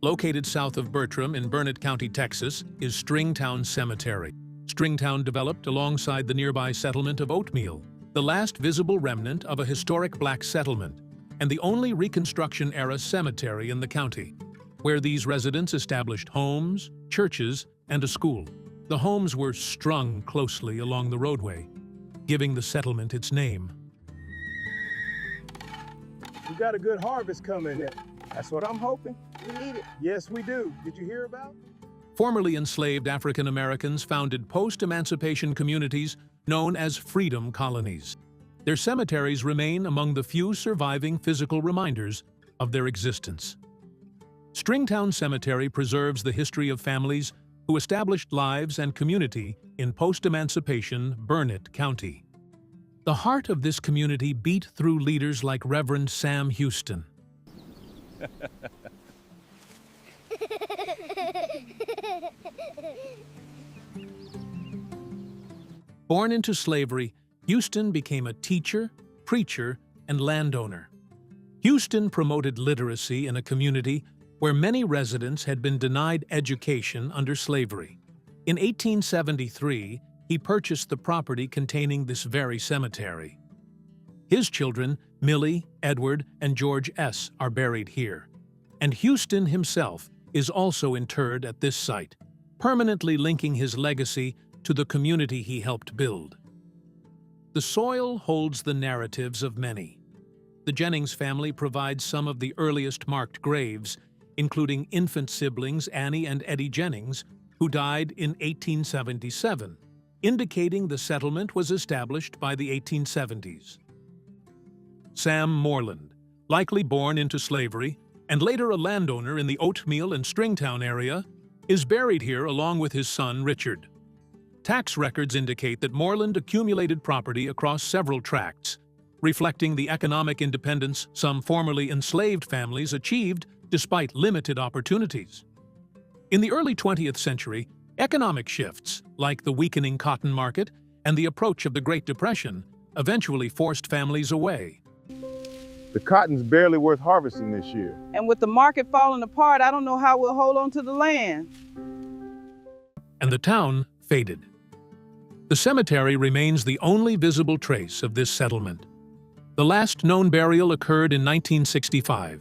Located south of Bertram in Burnet County, Texas, is Stringtown Cemetery. Stringtown developed alongside the nearby settlement of Oatmeal, the last visible remnant of a historic black settlement, and the only Reconstruction-era cemetery in the county, where these residents established homes, churches, and a school. The homes were strung closely along the roadway, giving the settlement its name. We got a good harvest coming. That's what I'm hoping. We need it. Yes, we do. Did you hear about? Formerly enslaved African Americans founded post-emancipation communities known as freedom colonies. Their cemeteries remain among the few surviving physical reminders of their existence. Stringtown Cemetery preserves the history of families who established lives and community in post-emancipation Burnet County. The heart of this community beat through leaders like Reverend Sam Houston. Born into slavery, Houston became a teacher, preacher, and landowner. Houston promoted literacy in a community where many residents had been denied education under slavery. In 1873, he purchased the property containing this very cemetery. His children, Millie, Edward, and George S., are buried here. And Houston himself is also interred at this site, permanently linking his legacy to the community he helped build. The soil holds the narratives of many. The Jennings family provides some of the earliest marked graves, including infant siblings Annie and Eddie Jennings, who died in 1877, indicating the settlement was established by the 1870s. Sam Moreland, likely born into slavery and later a landowner in the Oatmeal and Stringtown area, is buried here along with his son Richard. Tax records indicate that Moreland accumulated property across several tracts, reflecting the economic independence some formerly enslaved families achieved despite limited opportunities. In the early 20th century, economic shifts, like the weakening cotton market and the approach of the Great Depression, eventually forced families away. The cotton's barely worth harvesting this year. And with the market falling apart, I don't know how we'll hold on to the land. And the town faded. The cemetery remains the only visible trace of this settlement. The last known burial occurred in 1965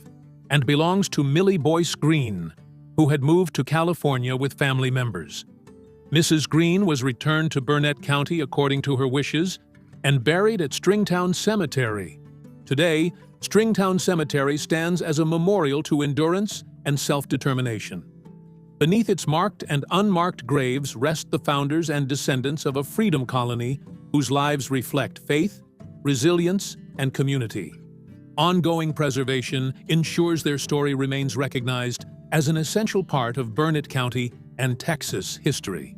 and belongs to Millie Boyce Green, who had moved to California with family members. Mrs. Green was returned to Burnet County according to her wishes and buried at Stringtown Cemetery. Today, Stringtown Cemetery stands as a memorial to endurance and self-determination. Beneath its marked and unmarked graves rest the founders and descendants of a freedom colony whose lives reflect faith, resilience, and community. Ongoing preservation ensures their story remains recognized as an essential part of Burnet County and Texas history.